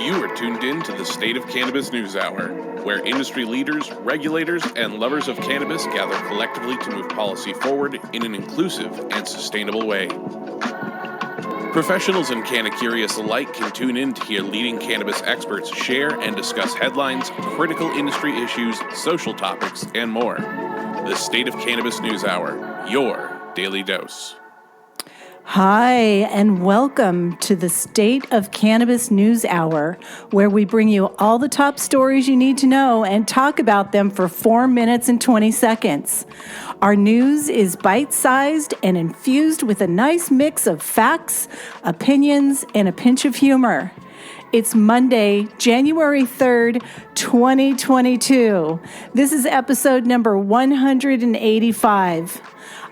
You are tuned in to the State of Cannabis NewsHour, where industry leaders, regulators, and lovers of cannabis gather collectively to move policy forward in an inclusive and sustainable way. Professionals and canna-curious alike can tune in to hear leading cannabis experts share and discuss headlines, critical industry issues, social topics, and more. The State of Cannabis NewsHour, your daily dose. Hi, and welcome to the State of Cannabis News Hour, where we bring you all the top stories you need to know and talk about them for 4 minutes and 20 seconds. Our news is bite-sized and infused with a nice mix of facts, opinions, and a pinch of humor. It's Monday, January 3rd, 2022. This is episode number 185.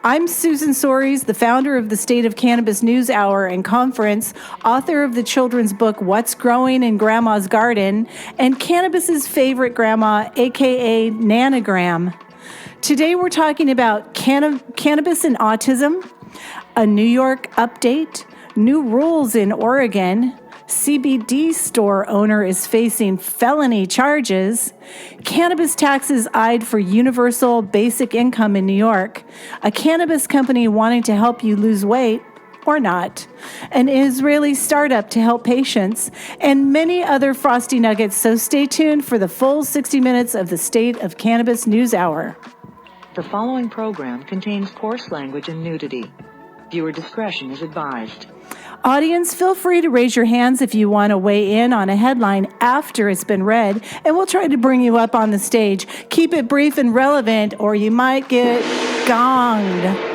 I'm Susan Soares, the founder of the State of Cannabis News Hour and Conference, author of the children's book What's Growing in Grandma's Garden, and cannabis's favorite grandma, aka Nanogram. Today we're talking about cannabis and autism, a New York update, new rules in Oregon, CBD store owner is facing felony charges, cannabis taxes eyed for universal basic income in New York, a cannabis company wanting to help you lose weight, or not, an Israeli startup to help patients, and many other frosty nuggets, so stay tuned for the full 60 minutes of the State of Cannabis News Hour. The following program contains coarse language and nudity. Viewer discretion is advised. Audience, feel free to raise your hands if you want to weigh in on a headline after it's been read, and we'll try to bring you up on the stage. Keep it brief and relevant, or you might get gonged.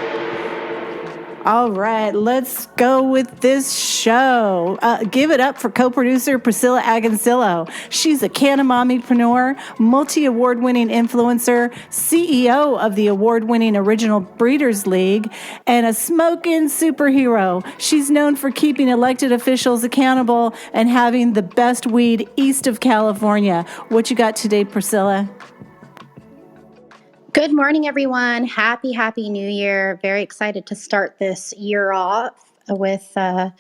All right, let's go with this show. Give it up for co-producer Priscilla Agancillo. She's a canna-mommypreneur, multi-award-winning influencer, CEO of the award-winning Original Breeders League, and a smoking superhero. She's known for keeping elected officials accountable and having the best weed east of California. What you got today, Priscilla? Good morning, everyone. Happy New Year. Very excited to start this year off with a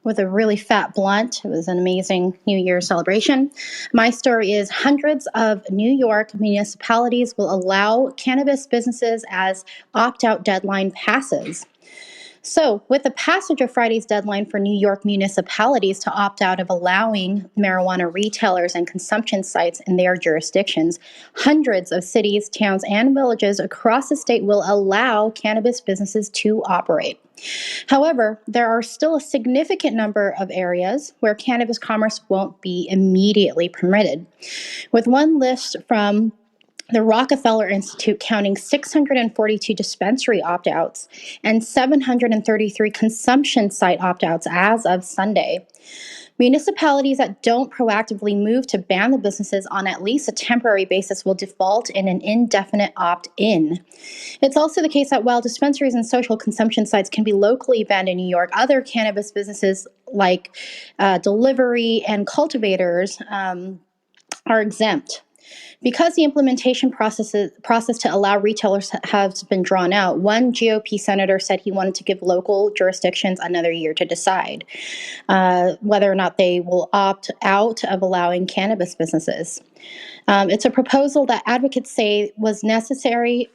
really fat blunt. It was an amazing New Year celebration. My story is hundreds of New York municipalities will allow cannabis businesses as opt-out deadline passes. So, with the passage of Friday's deadline for New York municipalities to opt out of allowing marijuana retailers and consumption sites in their jurisdictions, hundreds of cities, towns, and villages across the state will allow cannabis businesses to operate. However, there are still a significant number of areas where cannabis commerce won't be immediately permitted. With one list from the Rockefeller Institute counting 642 dispensary opt-outs and 733 consumption site opt-outs as of Sunday. Municipalities that don't proactively move to ban the businesses on at least a temporary basis will default in an indefinite opt-in. It's also the case that while dispensaries and social consumption sites can be locally banned in New York, other cannabis businesses like delivery and cultivators are exempt. Because the implementation process to allow retailers has been drawn out, one GOP senator said he wanted to give local jurisdictions another year to decide whether or not they will opt out of allowing cannabis businesses. It's a proposal that advocates say was necessary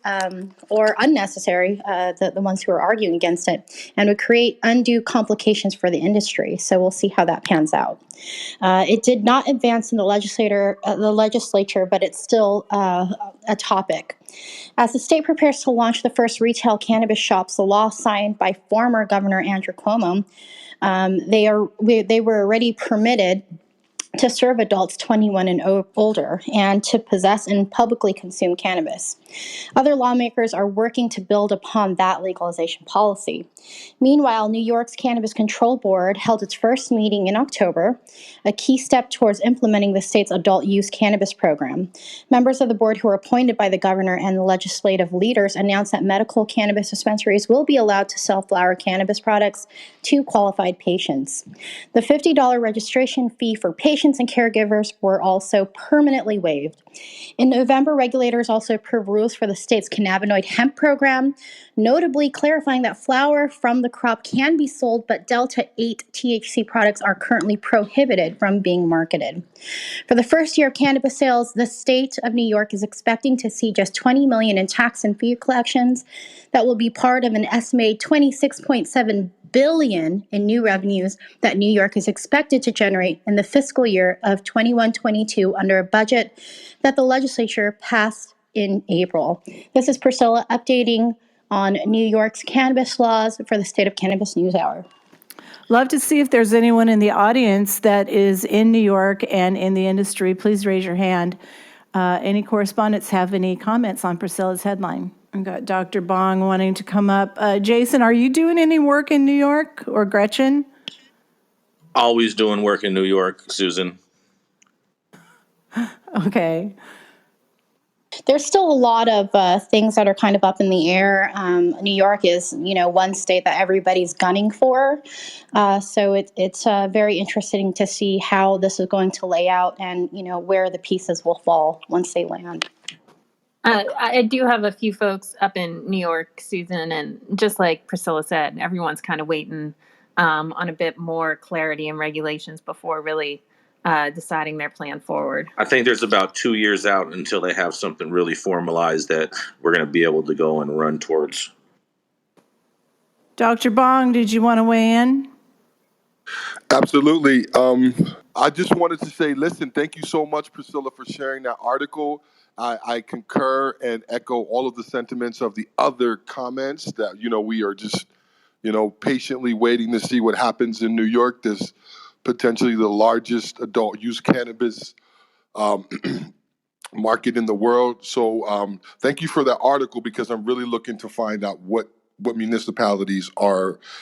or unnecessary, the ones who are arguing against it, and would create undue complications for the industry. So we'll see how that pans out. It did not advance in the legislature, but it's still a topic. As the state prepares to launch the first retail cannabis shops, the law signed by former Governor Andrew Cuomo, they were already permitted to serve adults 21 and older and to possess and publicly consume cannabis. Other lawmakers are working to build upon that legalization policy. Meanwhile, New York's Cannabis Control Board held its first meeting in October, a key step towards implementing the state's adult use cannabis program. Members of the board who were appointed by the governor and the legislative leaders announced that medical cannabis dispensaries will be allowed to sell flower cannabis products to qualified patients. The $50 registration fee for patients patients and caregivers were also permanently waived. In November, regulators also approved rules for the state's cannabinoid hemp program, notably clarifying that flower from the crop can be sold, but Delta 8 THC products are currently prohibited from being marketed. For the first year of cannabis sales, the state of New York is expecting to see just $20 million in tax and fee collections. That will be part of an estimated $26.7 billion in new revenues that New York is expected to generate in the fiscal year of 21-22 under a budget that the legislature passed in April. This is Priscilla updating on New York's cannabis laws for the State of Cannabis NewsHour. Love to see if there's anyone in the audience that is in New York and in the industry. Please raise your hand. Any correspondents have any comments on Priscilla's headline? I've got Dr. Bong wanting to come up. Jason, are you doing any work in New York, or Gretchen? Always doing work in New York, Susan. Okay. There's still a lot of things that are kind of up in the air. New York is, one state that everybody's gunning for. So it's very interesting to see how this is going to lay out and, where the pieces will fall once they land. I do have a few folks up in New York, Susan, and just like Priscilla said, everyone's kind of waiting on a bit more clarity and regulations before really deciding their plan forward. I think there's about 2 years out until they have something really formalized that we're going to be able to go and run towards. Dr. Bong, did you want to weigh in? Absolutely. I just wanted to say, listen, thank you so much, Priscilla, for sharing that article. I concur and echo all of the sentiments of the other comments that, we are just, patiently waiting to see what happens in New York. There's potentially the largest adult use cannabis market in the world. So thank you for that article, because I'm really looking to find out what municipalities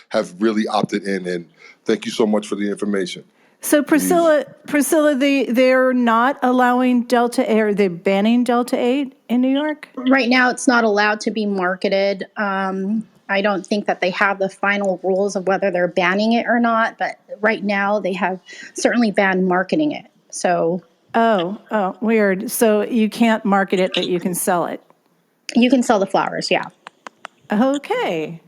have really opted in. And thank you so much for the information. So Priscilla, they're not allowing Delta 8, or they're banning Delta 8 in New York? Right now, it's not allowed to be marketed. I don't think that they have the final rules of whether they're banning it or not, but right now they have certainly banned marketing it. So. Oh, weird. So you can't market it, but you can sell it. You can sell the flowers, yeah. Okay.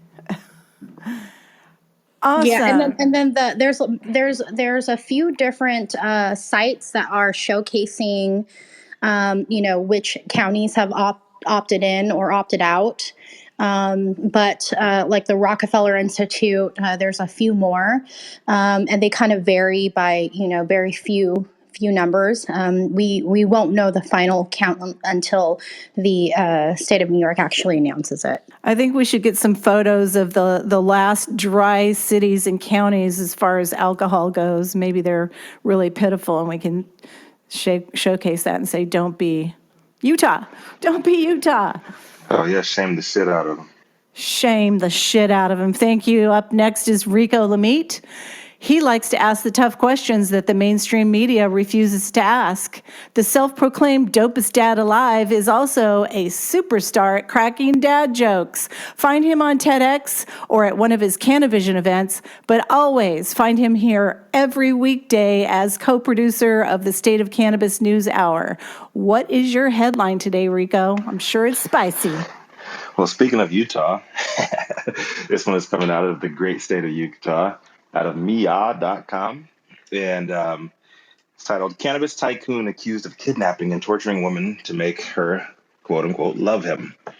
Awesome. Yeah, and then there's a few different sites that are showcasing, which counties have opted in or opted out. But like the Rockefeller Institute, there's a few more, and they kind of vary by very few numbers. We won't know the final count until the state of New York actually announces it. I think we should get some photos of the last dry cities and counties as far as alcohol goes. Maybe they're really pitiful, and we can showcase that and say, don't be Utah. Don't be Utah. Oh, yeah, shame the shit out of them. Shame the shit out of him. Thank you. Up next is Rico Lamitte. He likes to ask the tough questions that the mainstream media refuses to ask. The self-proclaimed dopest dad alive is also a superstar at cracking dad jokes. Find him on TEDx or at one of his Cannavision events, but always find him here every weekday as co-producer of the State of Cannabis NewsHour. What is your headline today, Rico? I'm sure it's spicy. Well, speaking of Utah, this one is coming out of the great state of Utah, out of Mia.com, and it's titled "Cannabis Tycoon Accused of Kidnapping and Torturing Women to Make Her, quote unquote, love him." I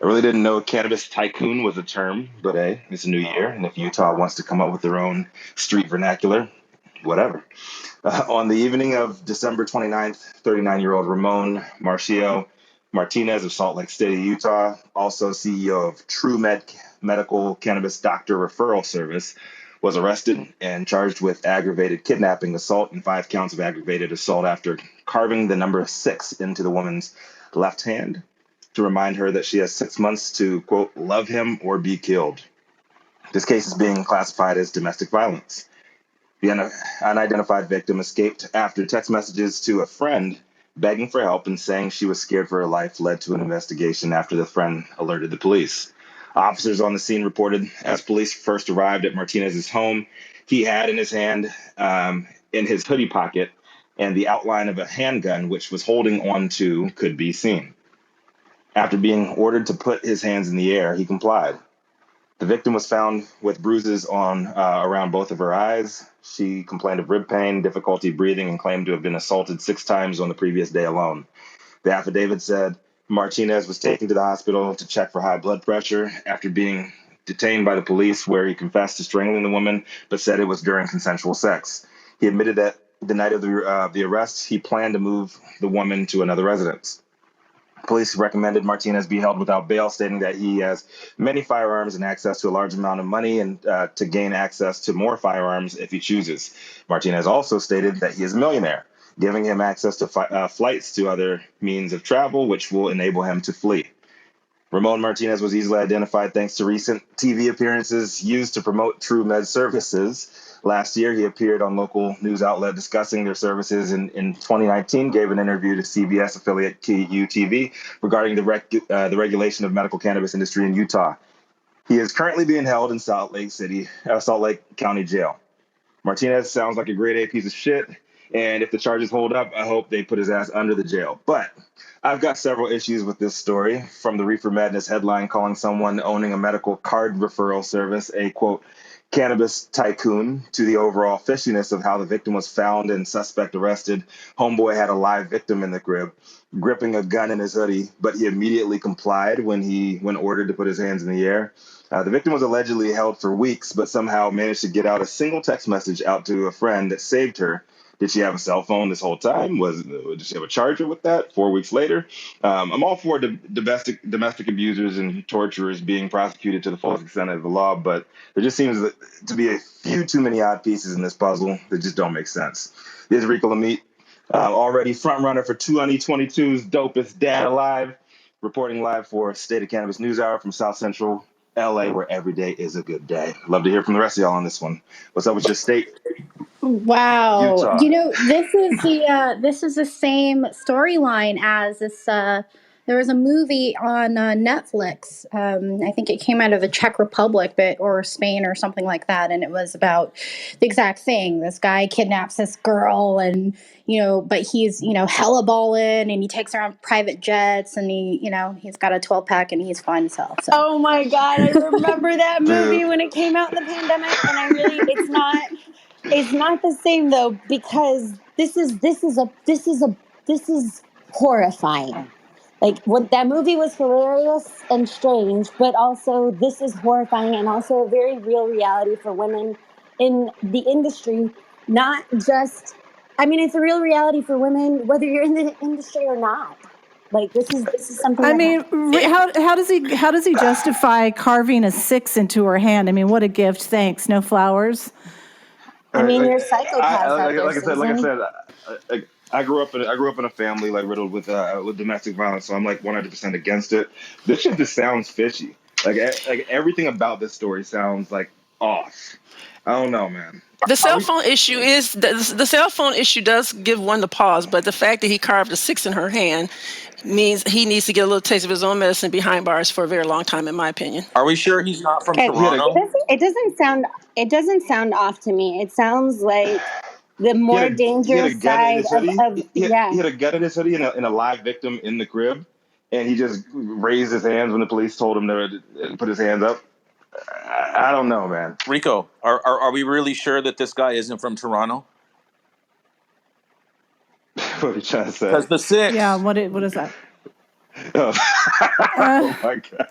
really didn't know cannabis tycoon was a term, but hey, it's a new year, and if Utah wants to come up with their own street vernacular, whatever. On the evening of December 29th, 39-year-old Ramone Martinez of Salt Lake City, Utah, also CEO of True Medical Cannabis Doctor Referral Service, was arrested and charged with aggravated kidnapping, assault, and 5 counts of aggravated assault after carving the number 6 into the woman's left hand to remind her that she has 6 months to, quote, love him or be killed. This case is being classified as domestic violence. The unidentified victim escaped after text messages to a friend begging for help and saying she was scared for her life led to an investigation after the friend alerted the police. Officers on the scene reported as police first arrived at Martinez's home, he had in his hand a in his hoodie pocket, and the outline of a handgun, which was holding on to, could be seen. After being ordered to put his hands in the air, he complied. The victim was found with bruises on around both of her eyes. She complained of rib pain, difficulty breathing, and claimed to have been assaulted 6 times on the previous day alone. The affidavit said Martinez was taken to the hospital to check for high blood pressure after being detained by the police, where he confessed to strangling the woman, but said it was during consensual sex. He admitted that the night of the arrest, he planned to move the woman to another residence. Police recommended Martinez be held without bail, stating that he has many firearms and access to a large amount of money, and to gain access to more firearms if he chooses. Martinez also stated that he is a millionaire, giving him access to flights to other means of travel, which will enable him to flee. Ramone Martinez was easily identified thanks to recent TV appearances used to promote True Med services. Last year, he appeared on local news outlet discussing their services, and in 2019 gave an interview to CBS affiliate KUTV regarding the regulation of medical cannabis industry in Utah. He is currently being held in Salt Lake County Jail. Martinez sounds like a grade A piece of shit, and if the charges hold up, I hope they put his ass under the jail. But I've got several issues with this story, from the Reefer Madness headline calling someone owning a medical card referral service a, quote, cannabis tycoon, to the overall fishiness of how the victim was found and suspect arrested. Homeboy had a live victim in the crib, gripping a gun in his hoodie, but he immediately complied when ordered to put his hands in the air. The victim was allegedly held for weeks, but somehow managed to get out a single text message out to a friend that saved her. Did she have a cell phone this whole time? Did she have a charger with that 4 weeks later? I'm all for domestic abusers and torturers being prosecuted to the fullest extent of the law, but there just seems to be a few too many odd pieces in this puzzle that just don't make sense. This is Rico Lamitte, already front runner for 2022's Dopest Dad Alive, reporting live for State of Cannabis NewsHour from South Central LA, where every day is a good day. Love to hear from the rest of y'all on this one. What's up with your state? Wow. Utah. This is the same storyline as this. There was a movie on Netflix. I think it came out of the Czech Republic, or Spain or something like that, and it was about the exact thing. This guy kidnaps this girl, and but he's hella ballin', and he takes her on private jets, and he's got a 12-pack, and he's fine as hell. So. Oh my God, I remember that movie when it came out in the pandemic, and it's not the same though, because this is horrifying. Like, what that movie was hilarious and strange, but also this is horrifying and also a very real reality for women in the industry. Not just, it's a real reality for women whether you're in the industry or not. Like, this is something. How does he justify carving a 6 into her hand? What a gift! Thanks. No flowers. You're psychopaths. Like I said, I grew up in a family riddled with domestic violence, so I'm 100% against it. This shit just sounds fishy. Like everything about this story sounds off. I don't know, man. The cell phone issue the cell phone issue does give one the pause, but the fact that he carved a 6 in her hand means he needs to get a little taste of his own medicine behind bars for a very long time, in my opinion. Are we sure he's not from Toronto? It doesn't sound off to me. It sounds like the more dangerous side of He had a gun in his hoodie and a live victim in the crib, and he just raised his hands when the police told him to put his hands up. I don't know, man. Rico, are we really sure that this guy isn't from Toronto? What are you trying to say? Because the 6. Yeah, what is that? Oh. Oh my God.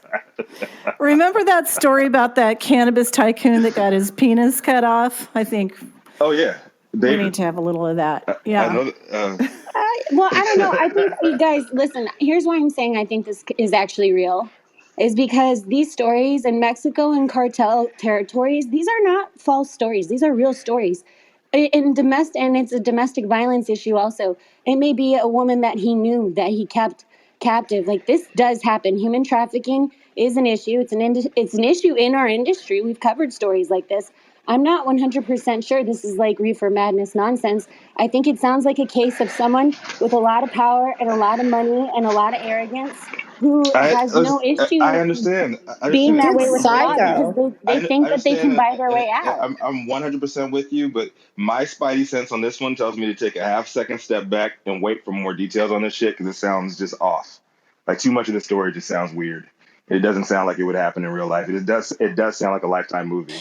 Remember that story about that cannabis tycoon that got his penis cut off? I think. Oh, yeah. We need to have a little of that. Yeah. I know. Well, I don't know. I think, you guys, listen, here's why I'm saying I think this is actually real. Is because these stories in Mexico and cartel territories, these are not false stories. These are real stories. And it's a domestic violence issue also. It may be a woman that he knew that he kept captive. This does happen. Human trafficking is an issue. It's an issue in our industry. We've covered stories like this. I'm not 100% sure this is reefer madness nonsense. I think it sounds like a case of someone with a lot of power and a lot of money and a lot of arrogance who I has no I issue understand. I being understand that that, way It's with the law Priscilla. because psycho. they I think that they understand can that, buy their way and out. I'm 100% with you. But my spidey sense on this one tells me to take a half-second step back and wait for more details on this shit because it sounds just off. Like too much of the story just sounds weird. It doesn't sound like it would happen in real life. It does. It does sound like a Lifetime movie.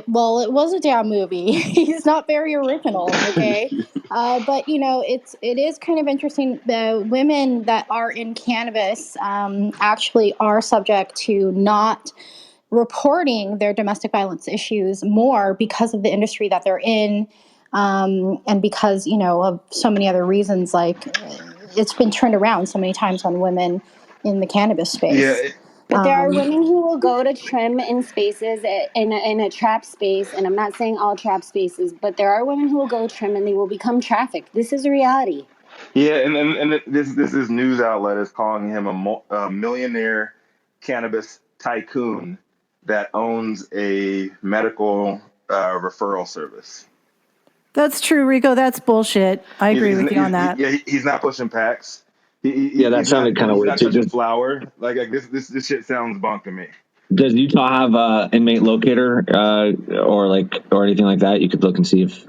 Well, it was a damn movie. He's not very original, okay? But it is kind of interesting. The women that are in cannabis actually are subject to not reporting their domestic violence issues more because of the industry that they're in, and because of so many other reasons. Like it's been turned around so many times on women in the cannabis Yeah. space. But there are Um, women who will go to trim in spaces in a trap space, and I'm not saying all trap spaces, but there are women who will go trim and they will become trafficked. This is a reality. Yeah, and this news outlet is calling him a millionaire cannabis tycoon that owns a medical referral service. That's true, Rico. That's bullshit. I agree with you on that. He's not pushing packs. Yeah, that sounded kind of He's weird not too. touching flower. Like this shit sounds bunk to me. Does Utah have inmate locator or anything like that? You could look and see if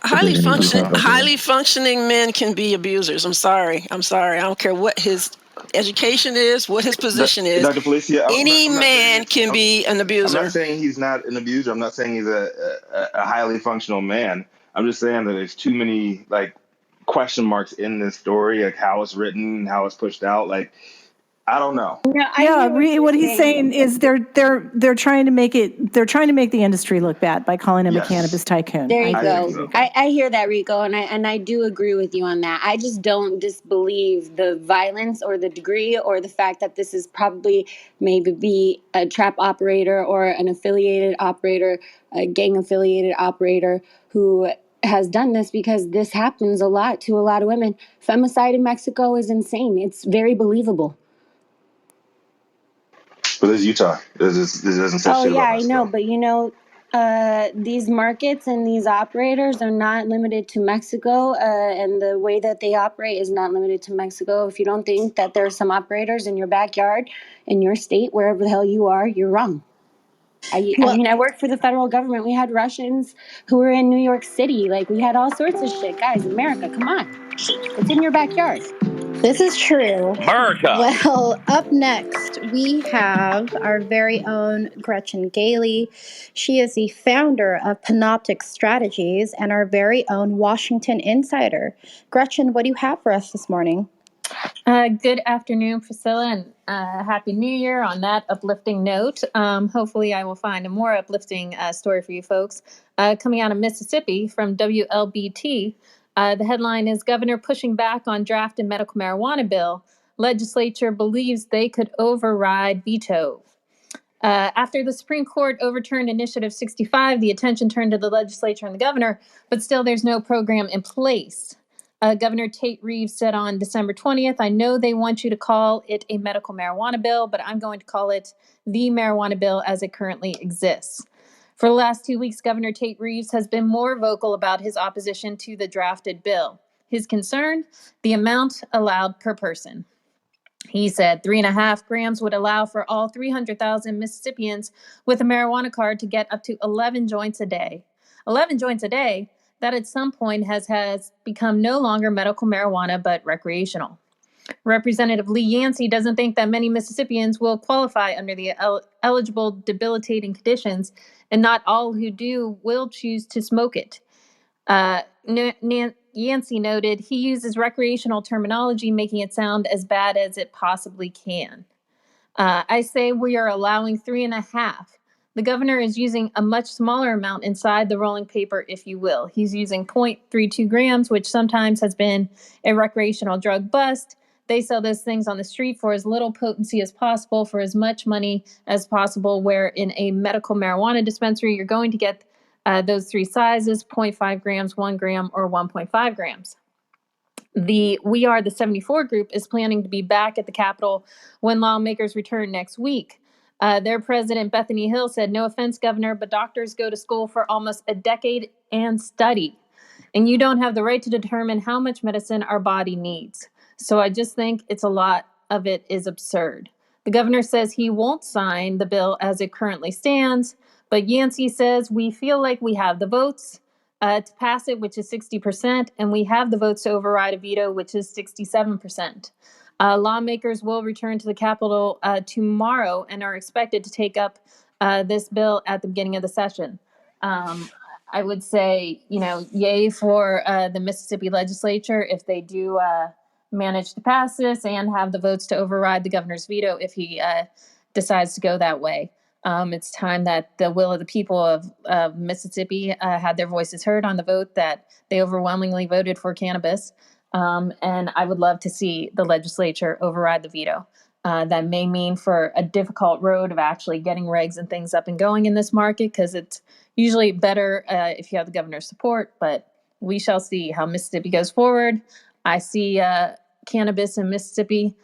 there's any details about that. Highly functioning men can be abusers. I'm sorry. I don't care what his education is, what his position is. Dr. Felecia, Any man can be an I'm abuser. not saying he's not an abuser. I'm not saying he's a highly functional man. I'm just saying that there's too many like question marks in this story, like how it's written, how it's pushed out. Like I don't know. No, I Yeah, hear what you're what he's saying is they're trying to make the industry look bad by calling him a Yes. cannabis tycoon. There you I go. think so. I hear that, Rico, and I do agree with you on that. I just don't disbelieve the violence or the degree or the fact that this is probably maybe be a trap operator or an affiliated operator, a gang affiliated operator who has done this, because this happens a lot to a lot of women. Femicide in Mexico is insane. It's very believable. But this is Utah. This doesn't say Oh shit yeah, about I know, Mexico. but these markets and these operators are not limited to Mexico, and the way that they operate is not limited to Mexico. If you don't think that there are some operators in your backyard, in your state, wherever the hell you are, you're wrong. I mean, I worked for the federal government. We had Russians who were in New York City. Like, we had all sorts of shit. Guys, America, come on. It's in your backyard. This is true. America. Well, up next, we have our very own Gretchen Gailey. She is the founder of Panoptic Strategies and our very own Washington Insider. Gretchen, what do you have for us this morning? Good afternoon, Priscilla, and Happy New Year on that uplifting note. Hopefully, I will find a more uplifting story for you folks. Coming out of Mississippi from WLBT, the headline is Governor pushing back on drafted medical marijuana bill. Legislature believes they could override veto. After the Supreme Court overturned Initiative 65, the attention turned to the legislature and the governor, but still there's no program in place. Governor Tate Reeves said on December 20th, I know they want you to call it a medical marijuana bill, but I'm going to call it the marijuana bill as it currently exists. For the last 2 weeks, Governor Tate Reeves has been more vocal about his opposition to the drafted bill. His concern, the amount allowed per person. He said 3.5 grams would allow for all 300,000 Mississippians with a marijuana card to get up to 11 joints a day. 11 joints a day, that at some point has become no longer medical marijuana but recreational. Representative Lee Yancey doesn't think that many Mississippians will qualify under the eligible debilitating conditions, and not all who do will choose to smoke it. Yancey noted he uses recreational terminology, making it sound as bad as it possibly can. I say we are allowing 3.5. The governor is using a much smaller amount inside the rolling paper, if you will. He's using 0.32 grams, which sometimes has been a recreational drug bust. They sell those things on the street for as little potency as possible, for as much money as possible, where in a medical marijuana dispensary, you're going to get those three sizes, 0.5 grams, 1 gram, or 1.5 grams. The We Are the 74 group is planning to be back at the Capitol when lawmakers return next week. Their president, Bethany Hill, said, no offense, Governor, but doctors go to school for almost a decade and study. And you don't have the right to determine how much medicine our body needs. So I just think it's a lot of it is absurd. The governor says he won't sign the bill as it currently stands, but Yancey says we feel like we have the votes to pass it, which is 60%, and we have the votes to override a veto, which is 67%. Lawmakers will return to the Capitol tomorrow and are expected to take up this bill at the beginning of the session. I would say, yay for the Mississippi legislature if they do manage to pass this and have the votes to override the governor's veto if he decides to go that way. It's time that the will of the people of Mississippi had their voices heard on the vote that they overwhelmingly voted for cannabis. And I would love to see the legislature override the veto. That may mean for a difficult road of actually getting regs and things up and going in this market, because it's usually better if you have the governor's support, but we shall see how Mississippi goes forward. I see cannabis in Mississippi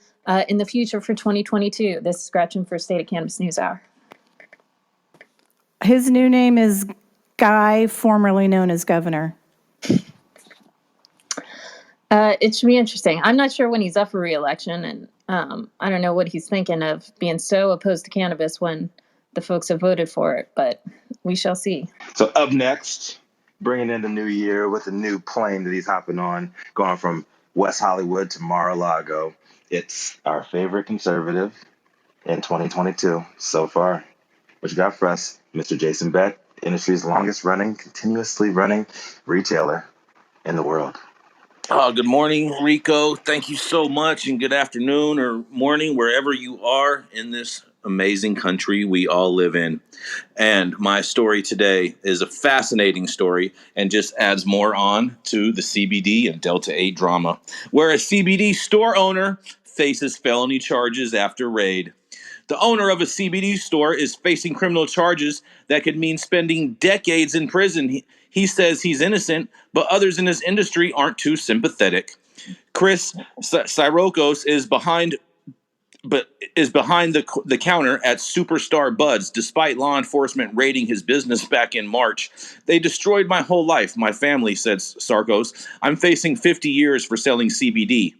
in the future for 2022. This is Gretchen for State of Cannabis NewsHour. His new name is Guy, formerly known as Governor. It should be interesting. I'm not sure when he's up for re-election, and I don't know what he's thinking of being so opposed to cannabis when the folks have voted for it, but we shall see. So up next, bringing in the new year with a new plane that he's hopping on, going from West Hollywood to Mar-a-Lago. It's our favorite conservative in 2022 so far. What you got for us, Mr. Jason Beck, industry's longest running, continuously running retailer in the world? Good morning, Rico. Thank you so much, and good afternoon or morning, wherever you are in this amazing country we all live in. And my story today is a fascinating story and just adds more on to the CBD and Delta 8 drama, where a CBD store owner faces felony charges after raid. The owner of a CBD store is facing criminal charges that could mean spending decades in prison. He says he's innocent, but others in this industry aren't too sympathetic. Chris Sirocos is behind the counter at Superstar Buds, despite law enforcement raiding his business back in March. They destroyed my whole life, my family, said Sarkos. I'm facing 50 years for selling CBD.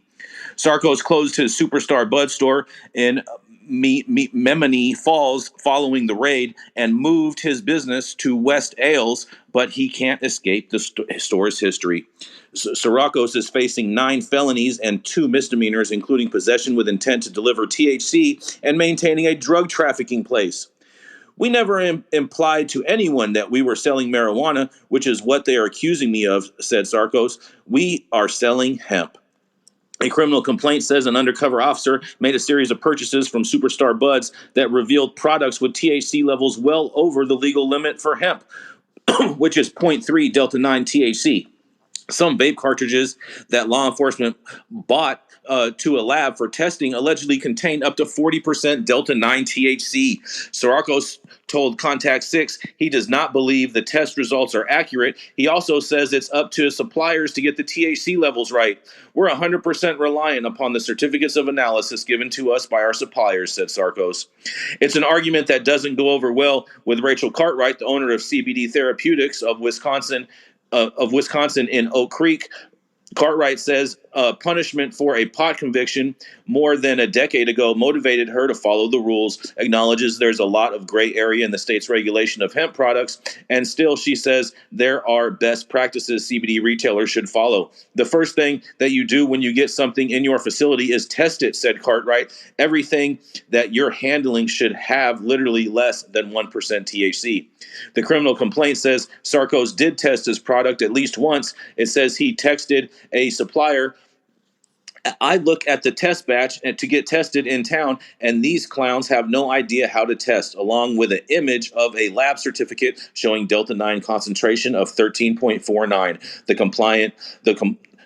Sarkos closed his Superstar Bud store in Menominee Falls following the raid and moved his business to West Ailes, but he can't escape the store's history. Sarkos is facing 9 felonies and 2 misdemeanors, including possession with intent to deliver THC and maintaining a drug trafficking place. We never implied to anyone that we were selling marijuana, which is what they are accusing me of, said Sarkos. We are selling hemp. A criminal complaint says an undercover officer made a series of purchases from Superstar Buds that revealed products with THC levels well over the legal limit for hemp, which is 0.3 Delta 9 THC. Some vape cartridges that law enforcement bought to a lab for testing allegedly contained up to 40% Delta 9 THC. Sarkos told Contact 6 he does not believe the test results are accurate. He also says it's up to suppliers to get the THC levels right. We're 100% reliant upon the certificates of analysis given to us by our suppliers, said Sarkos. It's an argument that doesn't go over well with Rachel Cartwright, the owner of CBD Therapeutics of Wisconsin in Oak Creek. Cartwright says punishment for a pot conviction more than a decade ago motivated her to follow the rules, acknowledges there's a lot of gray area in the state's regulation of hemp products, and still she says there are best practices CBD retailers should follow. The first thing that you do when you get something in your facility is test it, said Cartwright. Everything that you're handling should have literally less than 1% THC. The criminal complaint says Sarkos did test his product at least once. It says he texted a supplier, I look at the test batch to get tested in town, and these clowns have no idea how to test, along with an image of a lab certificate showing Delta 9 concentration of 13.49.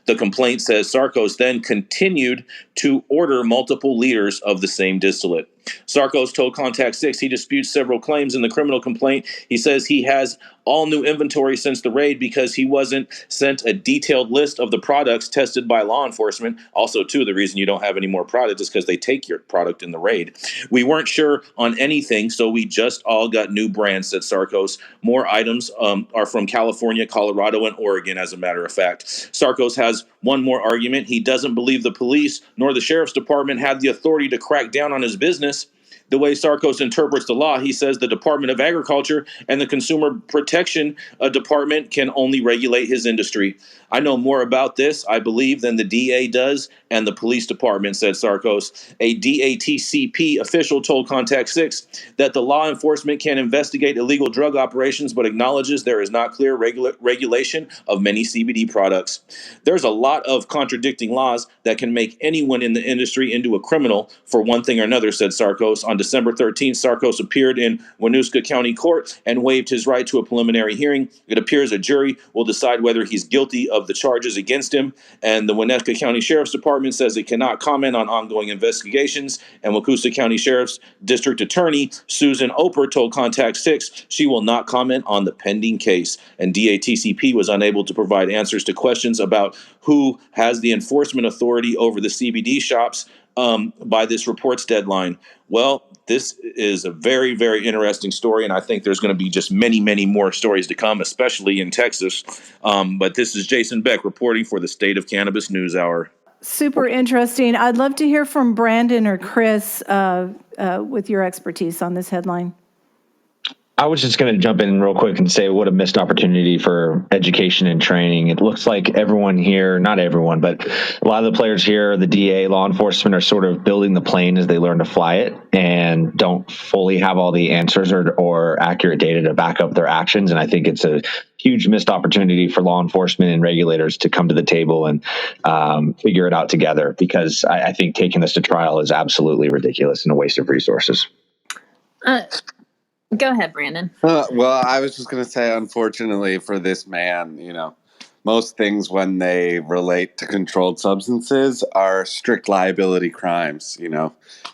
The complaint says Sarkos then continued to order multiple liters of the same distillate. Sarkos told Contact 6 he disputes several claims in the criminal complaint. He says he has all new inventory since the raid because he wasn't sent a detailed list of the products tested by law enforcement. Also, too, the reason you don't have any more product is because they take your product in the raid. We weren't sure on anything, so we just all got new brands, said Sarkos. More items are from California, Colorado, and Oregon, as a matter of fact. Sarkos has One more argument: he doesn't believe the police nor the sheriff's department have the authority to crack down on his business. The way Sarkos interprets the law, he says the Department of Agriculture and the Consumer Protection Department can only regulate his industry. I know more about this, I believe, than the DA does and the police department, said Sarkos. A DATCP official told Contact 6 that the law enforcement can investigate illegal drug operations, but acknowledges there is not clear regulation of many CBD products. There's a lot of contradicting laws that can make anyone in the industry into a criminal for one thing or another, said Sarkos. On December 13th, Sarkos appeared in Winooska County Court and waived his right to a preliminary hearing. It appears a jury will decide whether he's guilty of the charges against him, and the Winooska County Sheriff's Department says it cannot comment on ongoing investigations, and Wakusta County Sheriff's District Attorney Susan Oper told Contact 6 she will not comment on the pending case, and DATCP was unable to provide answers to questions about who has the enforcement authority over the CBD shops by this report's deadline. Well, this is a very, very interesting story, and I think there's going to be just many, many more stories to come, especially in Texas. But this is Jason Beck reporting for the State of Cannabis NewsHour. Super interesting. I'd love to hear from Brandon or Chris with your expertise on this headline. I was just going to jump in real quick and say what a missed opportunity for education and training. It looks like everyone here, not everyone, but a lot of the players here, the DA, law enforcement, are sort of building the plane as they learn to fly it and don't fully have all the answers or accurate data to back up their actions. And I think it's a huge missed opportunity for law enforcement and regulators to come to the table and figure it out together, because I think taking this to trial is absolutely ridiculous and a waste of resources. Go ahead, Brandon. Well, I was just going to say, unfortunately for this man, most things when they relate to controlled substances are strict liability crimes.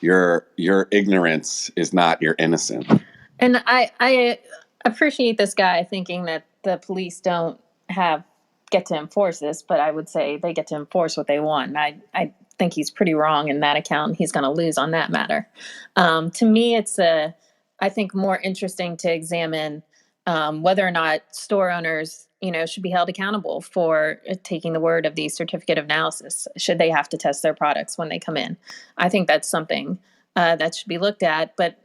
Your ignorance is not your innocence. And I appreciate this guy thinking that the police don't get to enforce this, but I would say they get to enforce what they want. And I think he's pretty wrong in that account. He's going to lose on that matter. To me, it's I think more interesting to examine whether or not store owners, should be held accountable for taking the word of the certificate of analysis. Should they have to test their products when they come in? I think that's something that should be looked at. But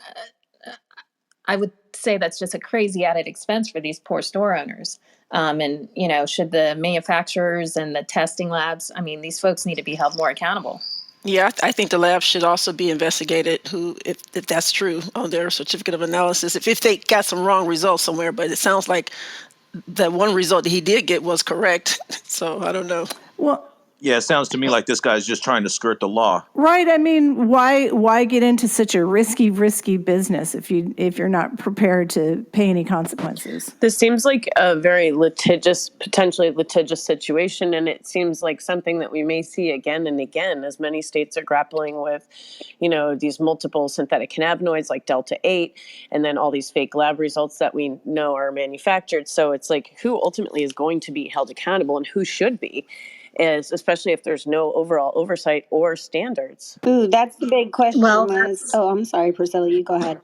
I would say that's just a crazy added expense for these poor store owners. And should the manufacturers and the testing labs, these folks need to be held more accountable. Yeah, I think the lab should also be investigated, if that's true, on their certificate of analysis, if they got some wrong results somewhere. But it sounds like that one result that he did get was correct. So I don't know. Well, Yeah, it sounds to me like this guy's just trying to skirt the law. right. Why get into such a risky business if you're not prepared to pay any consequences? This seems like a very potentially litigious situation, and it seems like something that we may see again and again as many states are grappling with, these multiple synthetic cannabinoids like Delta 8, and then all these fake lab results that we know are manufactured. So it's like, who ultimately is going to be held accountable and who should be? Especially if there's no overall oversight or standards. Ooh, that's the big question. Well, I'm sorry, Priscilla, you go ahead.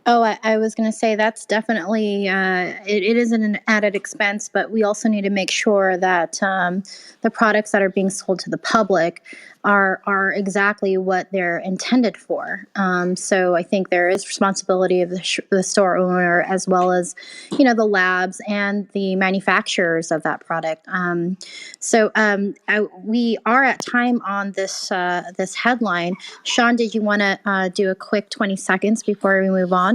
Oh, I was going to say that's definitely, it is an added expense, but we also need to make sure that the products that are being sold to the public are exactly what they're intended for. So I think there is responsibility of the store owner as well as, the labs and the manufacturers of that product. We are at time on this headline. Shaun, did you want to do a quick 20 seconds before we move on?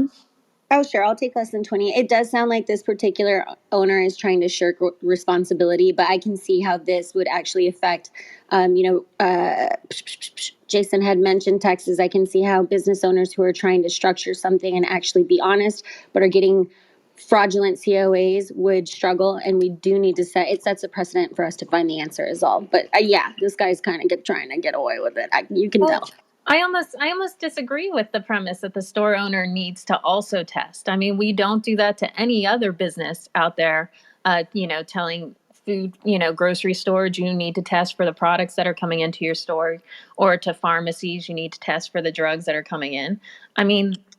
Oh, sure. I'll take less than 20. It does sound like this particular owner is trying to shirk responsibility, but I can see how this would actually affect, Jason had mentioned Texas. I can see how business owners who are trying to structure something and actually be honest, but are getting fraudulent COAs would struggle. And we do need to it sets a precedent for us to find the answer is all. But this guy's kind of trying to get away with it. You can tell. I almost disagree with the premise that the store owner needs to also test. We don't do that to any other business out there, telling food, grocery stores, you need to test for the products that are coming into your store, or to pharmacies, you need to test for the drugs that are coming in.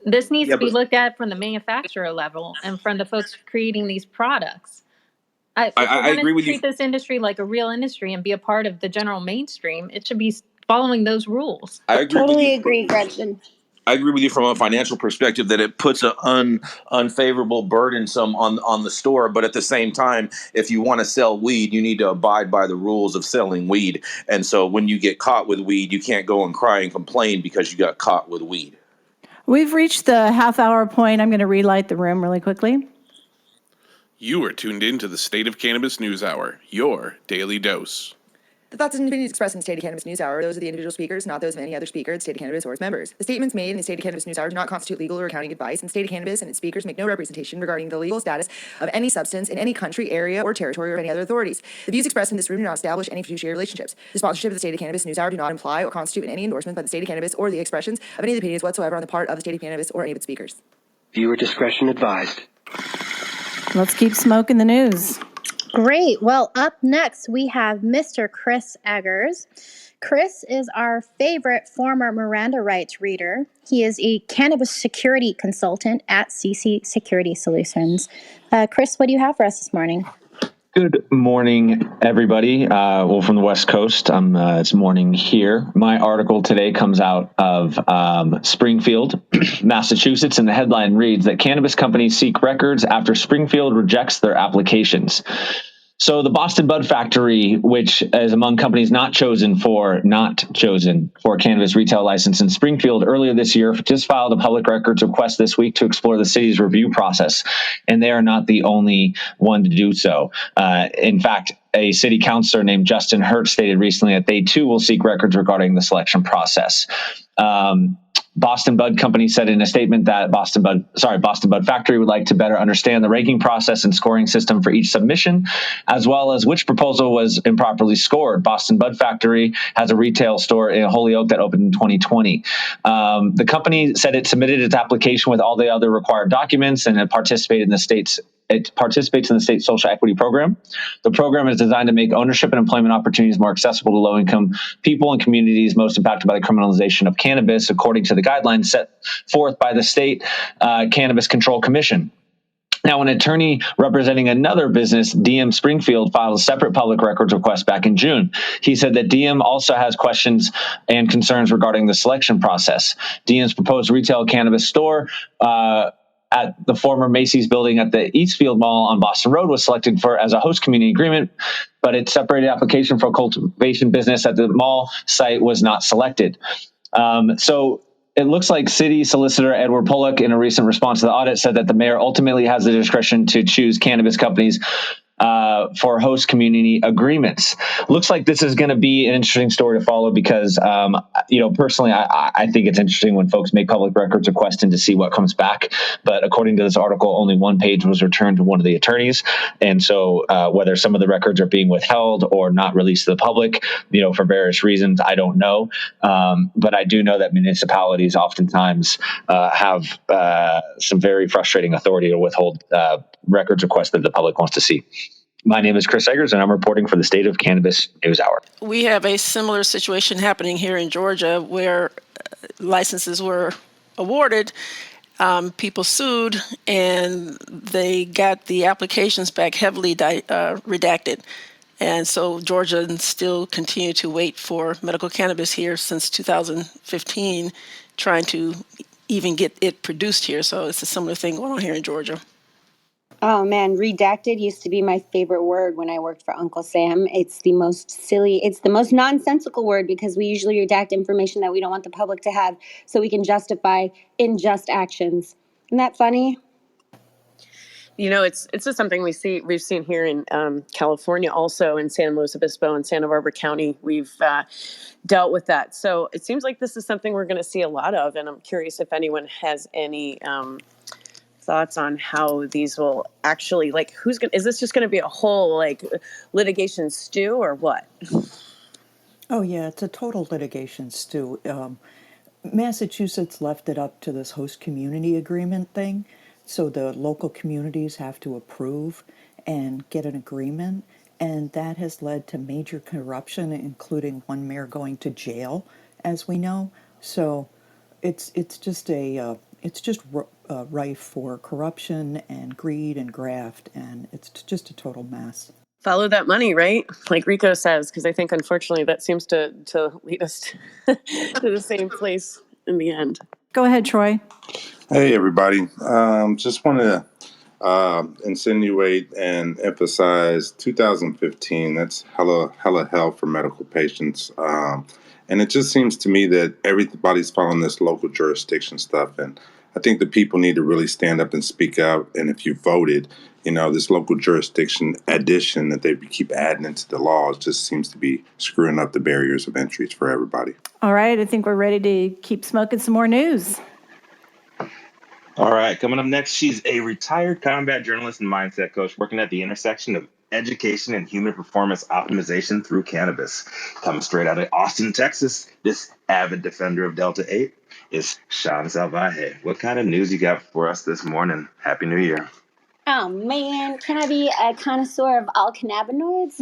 This needs to be looked at from the manufacturer level and from the folks creating these products. If we're I going agree to with you. treat this industry like a real industry and be a part of the general mainstream, it should be following those rules. I agree with Totally you. agree, Gretchen. I agree with you from a financial perspective that it puts an unfavorable burdensome on the store. But at the same time, if you want to sell weed, you need to abide by the rules of selling weed. And so when you get caught with weed, you can't go and cry and complain because you got caught with weed. We've reached the half-hour point. I'm going to relight the room really quickly. You are tuned in to the State of Cannabis News Hour, your daily dose. The thoughts and opinions expressed in the State of Cannabis News Hour are those of the individual speakers, not those of any other speaker, the State of Cannabis, or its members. The statements made in the State of Cannabis News Hour do not constitute legal or accounting advice, and the State of Cannabis and its speakers make no representation regarding the legal status of any substance in any country, area, or territory, or any other authorities. The views expressed in this room do not establish any fiduciary relationships. The sponsorship of the State of Cannabis News Hour do not imply or constitute any endorsement by the State of Cannabis or the expressions of any of the opinions whatsoever on the part of the State of Cannabis or any of its speakers. Viewer discretion advised. Let's keep smoking the news. Great. Well, up next, we have Mr. Chris Eggars. Chris is our favorite former Miranda rights reader. He is a cannabis security consultant at CC Security Solutions. Chris, what do you have for us this morning? Good morning, everybody. Well, from the West Coast, it's morning here. My article today comes out of Springfield, Massachusetts, and the headline reads that cannabis companies seek records after Springfield rejects their applications. So the Boston Bud Factory, which is among companies not chosen for a cannabis retail license in Springfield earlier this year, just filed a public records request this week to explore the city's review process. And they are not the only one to do so. In fact, a city councilor named Justin Hurt stated recently that they too will seek records regarding the selection process. Boston Bud Company said in a statement that Boston Bud Factory would like to better understand the ranking process and scoring system for each submission, as well as which proposal was improperly scored. Boston Bud Factory has a retail store in Holyoke that opened in 2020. The company said it submitted its application with all the other required documents and it participates in the state's social equity program. The program is designed to make ownership and employment opportunities more accessible to low-income people and communities most impacted by the criminalization of cannabis, according to the guidelines set forth by the State Cannabis Control Commission. Now, an attorney representing another business, DM Springfield, filed a separate public records request back in June. He said that DM also has questions and concerns regarding the selection process. DM's proposed retail cannabis store at the former Macy's building at the Eastfield Mall on Boston Road was selected as a host community agreement, but its separated application for a cultivation business at the mall site was not selected. So it looks like City Solicitor Edward Pollock, in a recent response to the audit, said that the mayor ultimately has the discretion to choose cannabis companies for host community agreements. Looks like this is going to be an interesting story to follow because, personally, I think it's interesting when folks make public records requests and to see what comes back. But according to this article, only one page was returned to one of the attorneys. And so whether some of the records are being withheld or not released to the public, for various reasons, I don't know. But I do know that municipalities oftentimes have some very frustrating authority to withhold records requests that the public wants to see. My name is Chris Eggars, and I'm reporting for the State of Cannabis News Hour. We have a similar situation happening here in Georgia where licenses were awarded, people sued, and they got the applications back heavily redacted. And so Georgia still continue to wait for medical cannabis here since 2015, trying to even get it produced here. So it's a similar thing going on here in Georgia. Oh man, redacted used to be my favorite word when I worked for Uncle Sam. It's the most silly, it's the most nonsensical word because we usually redact information that we don't want the public to have so we can justify unjust actions. Isn't that funny? It's just something we've seen here in California, also in San Luis Obispo and Santa Barbara County. We've dealt with that. So it seems like this is something we're going to see a lot of. And I'm curious if anyone has any thoughts on how these will actually, is this just going to be a whole litigation stew or what? Oh yeah, it's a total litigation stew. Massachusetts left it up to this host community agreement thing, so the local communities have to approve and get an agreement, and that has led to major corruption, including one mayor going to jail, as we know. So it's just rife for corruption and greed and graft, and it's just a total mess. Follow that money, right? Like Rico says, because I think unfortunately that seems to lead us to the same place in the end. Go ahead, Troy. Hey, everybody. Just want to insinuate and emphasize 2015. That's hella hell for medical patients. And it just seems to me that everybody's following this local jurisdiction stuff. And I think the people need to really stand up and speak out. And if you voted, this local jurisdiction addition that they keep adding into the laws just seems to be screwing up the barriers of entries for everybody. All right, I think we're ready to keep smoking some more news. All right, coming up next, she's a retired combat journalist and mindset coach working at the intersection of education and human performance optimization through cannabis. Coming straight out of Austin, Texas, this avid defender of Delta 8 is Shaun Siavaja. What kind of news you got for us this morning? Happy New Year. Oh man, can I be a connoisseur of all cannabinoids?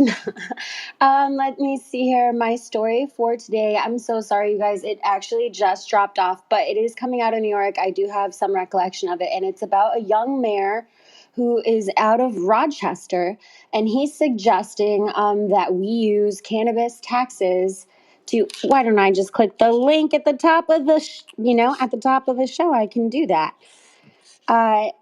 Let me see here. My story for today. I'm so sorry, you guys. It actually just dropped off, but it is coming out of New York. I do have some recollection of it, and it's about a young mayor who is out of Rochester, and he's suggesting that we use cannabis taxes to. Why don't I just click the link at the top of the, at the top of the show? I can do that.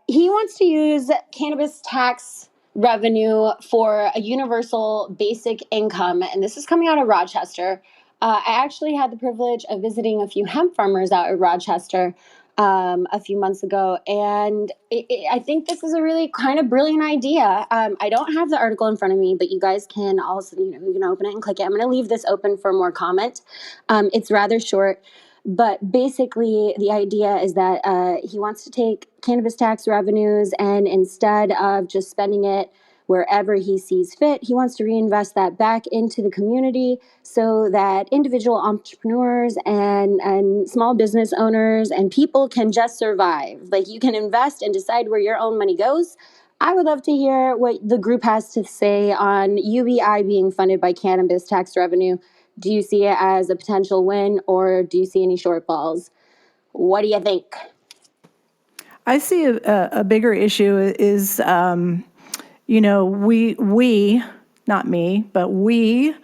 He wants to use cannabis tax revenue for a universal basic income, and this is coming out of Rochester. I actually had the privilege of visiting a few hemp farmers out at Rochester a few months ago, and I think this is a really kind of brilliant idea. I don't have the article in front of me, but you guys can also, you can open it and click it. I'm going to leave this open for more comment. It's rather short. But basically, the idea is that he wants to take cannabis tax revenues, and instead of just spending it wherever he sees fit, he wants to reinvest that back into the community so that individual entrepreneurs and small business owners and people can just survive. Like, you can invest and decide where your own money goes. I would love to hear what the group has to say on UBI being funded by cannabis tax revenue. Do you see it as a potential win, or do you see any shortfalls? What do you think? I see a bigger issue is, we, not me, but we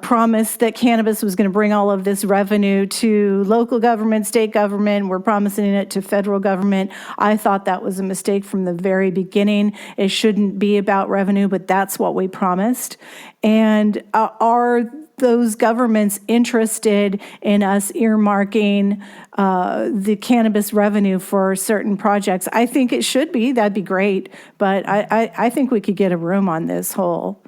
promised that cannabis was going to bring all of this revenue to local government, state government. We're promising it to federal government. I thought that was a mistake from the very beginning. It shouldn't be about revenue, but that's what we promised. And are those governments interested in us earmarking the cannabis revenue for certain projects? I think it should be. That'd be great. But I think we could get a room on this whole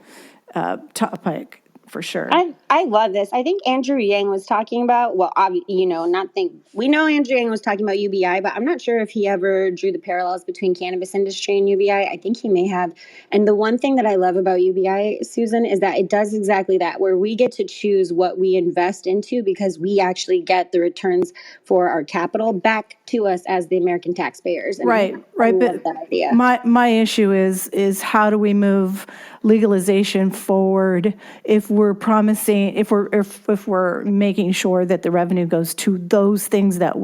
topic for sure. I love this. I think Andrew Yang was talking about, we know Andrew Yang was talking about UBI, but I'm not sure if he ever drew the parallels between cannabis industry and UBI. I think he may have. And the one thing that I love about UBI, Susan, is that it does exactly that, where we get to choose what we invest into because we actually get the returns for our capital back to us as the American taxpayers. And right. I love that idea. My issue is how do we move legalization forward if we're promising, if we're making sure that the revenue goes to those things that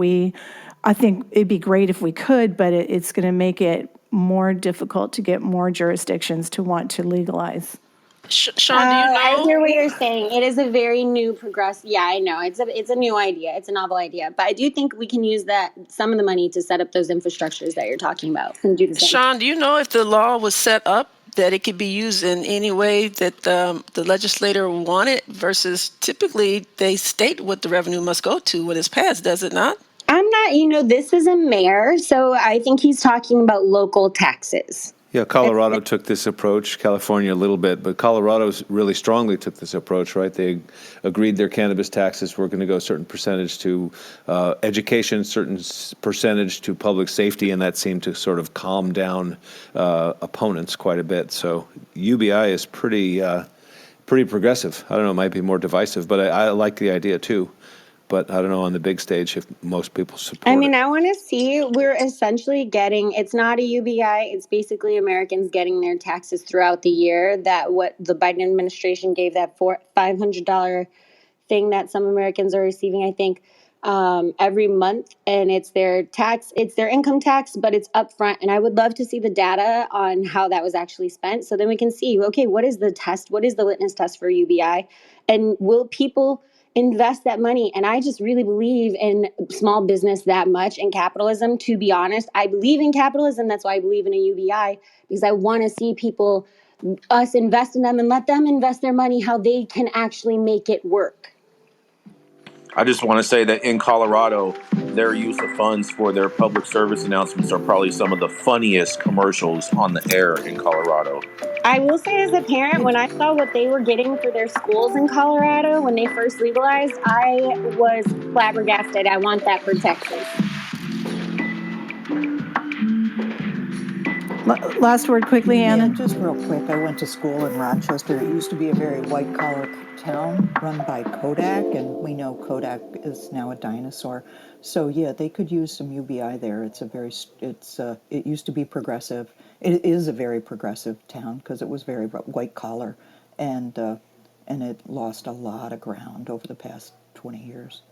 I think it'd be great if we could, but it's going to make it more difficult to get more jurisdictions to want to legalize. Shaun, do you know? I hear what you're saying. It is a very new Yeah, I know. It's a new idea. It's a novel idea. But I do think we can use some of the money to set up those infrastructures that you're talking about and do the same. Shaun, do you know if the law was set up that it could be used in any way that the legislator wanted versus typically they state what the revenue must go to when it's passed, does it not? I'm not, this is a mayor, so I think he's talking about local taxes. Yeah, Colorado took this approach, California a little bit, but Colorado really strongly took this approach, right? They agreed their cannabis taxes were going to go a certain percentage to education, certain percentage to public safety, and that seemed to sort of calm down opponents quite a bit. So UBI is pretty progressive. I don't know, it might be more divisive, but I like the idea too. But I don't know on the big stage if most people support it. I want to see, we're essentially getting, it's not a UBI, it's basically Americans getting their taxes throughout the year, that what the Biden administration gave that $500 thing that some Americans are receiving, I think. every month, and it's their income tax, but it's upfront. And I would love to see the data on how that was actually spent, so then we can see, okay, what is the test? What is the litmus test for UBI? And will people invest that money? And I just really believe in small business that much, and capitalism. To be honest, I believe in capitalism. That's why I believe in a UBI, because I want to see us invest in them and let them invest their money how they can actually make it work. I just want to say that in Colorado, their use of funds for their public service announcements are probably some of the funniest commercials on the air in Colorado. I will say, as a parent, when I saw what they were getting for their schools in Colorado when they first legalized, I was flabbergasted. I want that for Texas. Last word quickly, Anna. Yeah, just real quick. I went to school in Rochester. It used to be a very white-collar town run by Kodak, and we know Kodak is now a dinosaur. So yeah, they could use some UBI there. It used to be progressive. It is a very progressive town because it was very white-collar, and it lost a lot of ground over the past 20 years.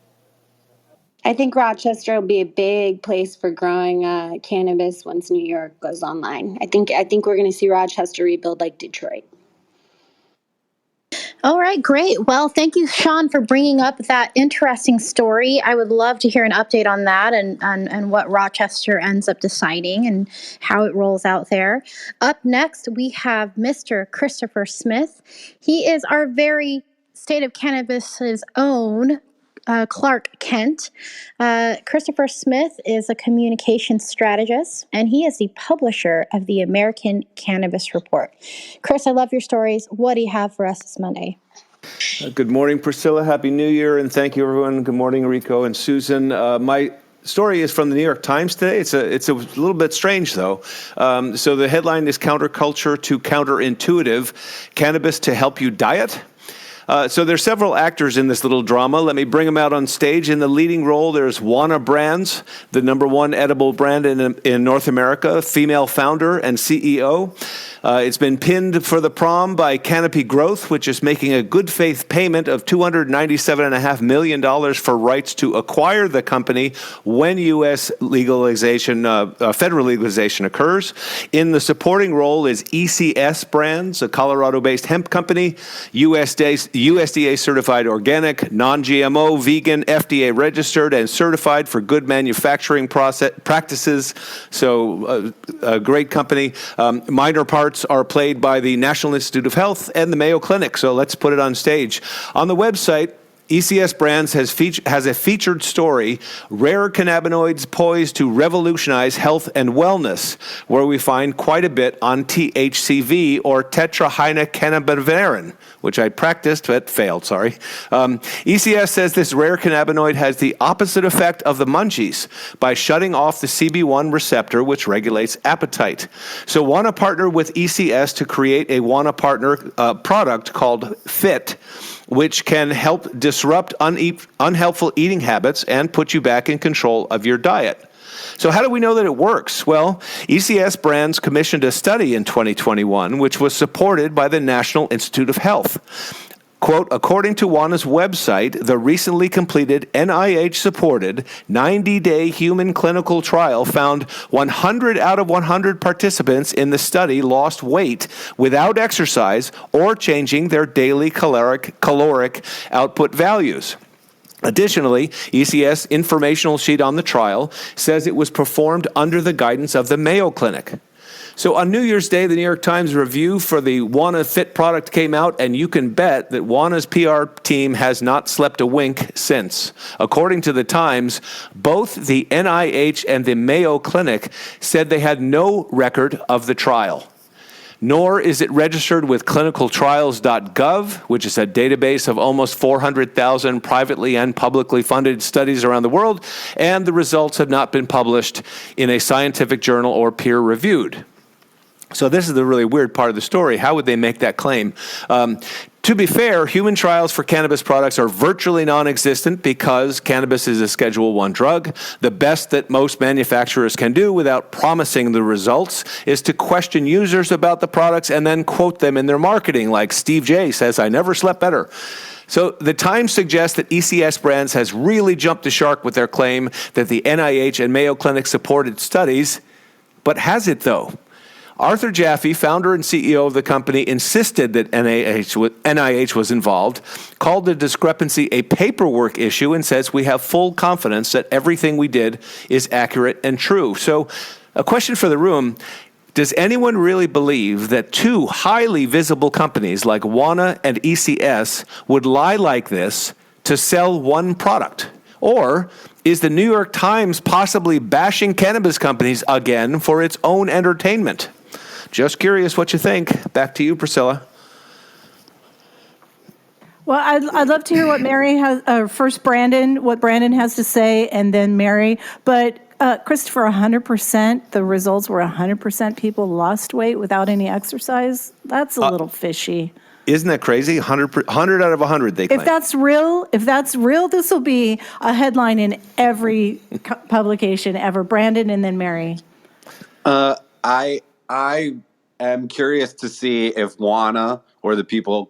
I think Rochester will be a big place for growing cannabis once New York goes online. I think we're going to see Rochester rebuild like Detroit. All right, great. Well, thank you, Shaun, for bringing up that interesting story. I would love to hear an update on that and what Rochester ends up deciding and how it rolls out there. Up next, we have Mr. Christopher Smith. He is our very State of Cannabis's own Clark Kent. Christopher Smith is a communication strategist, and he is the publisher of the American Cannabis Report. Chris, I love your stories. What do you have for us this Monday? Good morning, Priscilla. Happy New Year, and thank you, everyone. Good morning, Rico and Susan. My story is from the New York Times today. It's a little bit strange, though. So the headline is Counterculture to Counterintuitive, Cannabis to Help You Diet. So there's several actors in this little drama. Let me bring them out on stage. In the leading role, there's Wana Brands, the #1 edible brand in North America, female founder and CEO. It's been pinned for the prom by Canopy Growth, which is making a good faith payment of $297.5 million for rights to acquire the company when U.S. legalization, federal legalization occurs. In the supporting role is ECS Brands, a Colorado-based hemp company, USDA certified organic, non-GMO, vegan, FDA registered, and certified for good manufacturing practices. So a great company. Minor parts are played by the National Institute of Health and the Mayo Clinic. So let's put it on stage. On the website, ECS Brands has a featured story, Rare Cannabinoids Poised to Revolutionize Health and Wellness, where we find quite a bit on THCV, or tetrahydrocannabinol, which I practiced but failed, sorry. ECS says this rare cannabinoid has the opposite effect of the munchies by shutting off the CB1 receptor, which regulates appetite. So want to partner with ECS to create a Wana partner product called FIT, which can help disrupt unhelpful eating habits and put you back in control of your diet. So how do we know that it works? Well, ECS Brands commissioned a study in 2021, which was supported by the National Institute of Health. Quote, according to Wana's website, the recently completed NIH-supported 90-day human clinical trial found 100 out of 100 participants in the study lost weight without exercise or changing their daily caloric output values. Additionally, ECS informational sheet on the trial says it was performed under the guidance of the Mayo Clinic. So on New Year's Day, the New York Times review for the Wana Fit product came out, and you can bet that Wana's PR team has not slept a wink since. According to the Times, both the NIH and the Mayo Clinic said they had no record of the trial. Nor is it registered with clinicaltrials.gov, which is a database of almost 400,000 privately and publicly funded studies around the world, and the results have not been published in a scientific journal or peer-reviewed. So this is the really weird part of the story. How would they make that claim? To be fair, human trials for cannabis products are virtually non-existent because cannabis is a Schedule I drug. The best that most manufacturers can do without promising the results is to question users about the products and then quote them in their marketing, like Steve J says, "I never slept better." So the Times suggests that ECS Brands has really jumped the shark with their claim that the NIH and Mayo Clinic supported studies. But has it, though? Arthur Jaffe, founder and CEO of the company, insisted that NIH was involved, called the discrepancy a paperwork issue, and says we have full confidence that everything we did is accurate and true. So a question for the room. Does anyone really believe that two highly visible companies like WANA and ECS would lie like this to sell one product? Or is the New York Times possibly bashing cannabis companies again for its own entertainment? Just curious what you think. Back to you, Priscilla. Well, I'd love to hear what Mary has, first Brandon, what Brandon has to say, and then Mary. But Christopher, 100%, the results were 100% people lost weight without any exercise. That's a little fishy. Isn't that crazy? 100 out of 100, they claim. If that's real, this will be a headline in every publication ever. Brandon and then Mary. I am curious to see if WANA or the people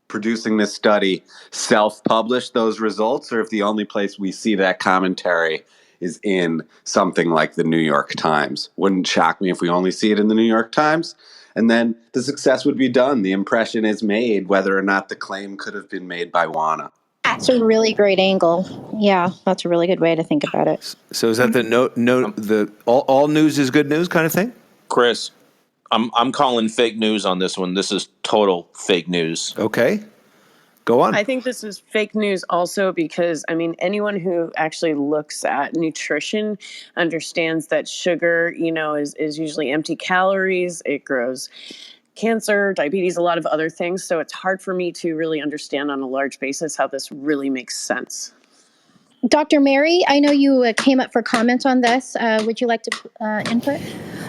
producing this study self-publish those results, or if the only place we see that commentary is in something like the New York Times. Wouldn't shock me if we only see it in the New York Times. And then the success would be done. The impression is made whether or not the claim could have been made by WANA. That's a really great angle. Yeah, that's a really good way to think about it. So is that the all news is good news kind of thing? Chris, I'm calling fake news on this one. This is total fake news. Okay. Go on. I think this is fake news also because, anyone who actually looks at nutrition understands that sugar, is usually empty calories. It grows cancer, diabetes, a lot of other things. So it's hard for me to really understand on a large basis how this really makes sense. Dr. Mary, I know you came up for comment on this. Would you like to input?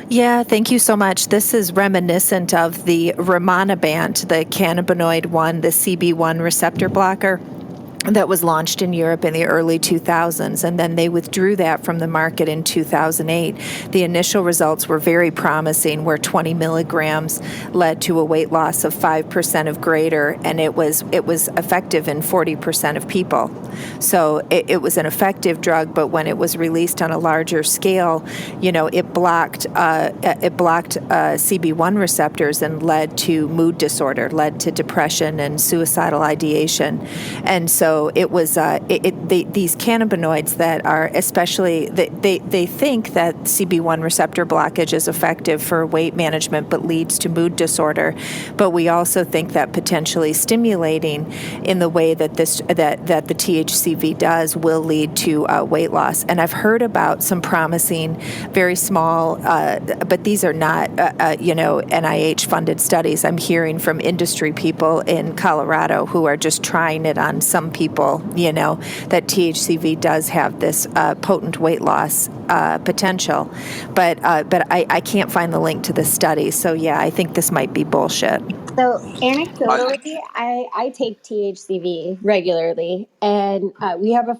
Yeah, thank you so much. This is reminiscent of the rimonabant, the cannabinoid one, the CB1 receptor blocker that was launched in Europe in the early 2000s, and then they withdrew that from the market in 2008. The initial results were very promising, where 20 milligrams led to a weight loss of 5% of greater, and it was effective in 40% of people. So it was an effective drug, but when it was released on a larger scale, it blocked CB1 receptors and led to mood disorder, led to depression and suicidal ideation, and so it was these cannabinoids that are especially they think that CB1 receptor blockage is effective for weight management but leads to mood disorder, but we also think that potentially stimulating in the way that the THCV does will lead to weight loss. And I've heard about some promising, very small, but these are not NIH funded studies. I'm hearing from industry people in Colorado who are just trying it on some people, that THCV does have this potent weight loss potential. But I can't find the link to the study. So, yeah, I think this might be bullshit. So anecdotally, I take THCV regularly, and we have a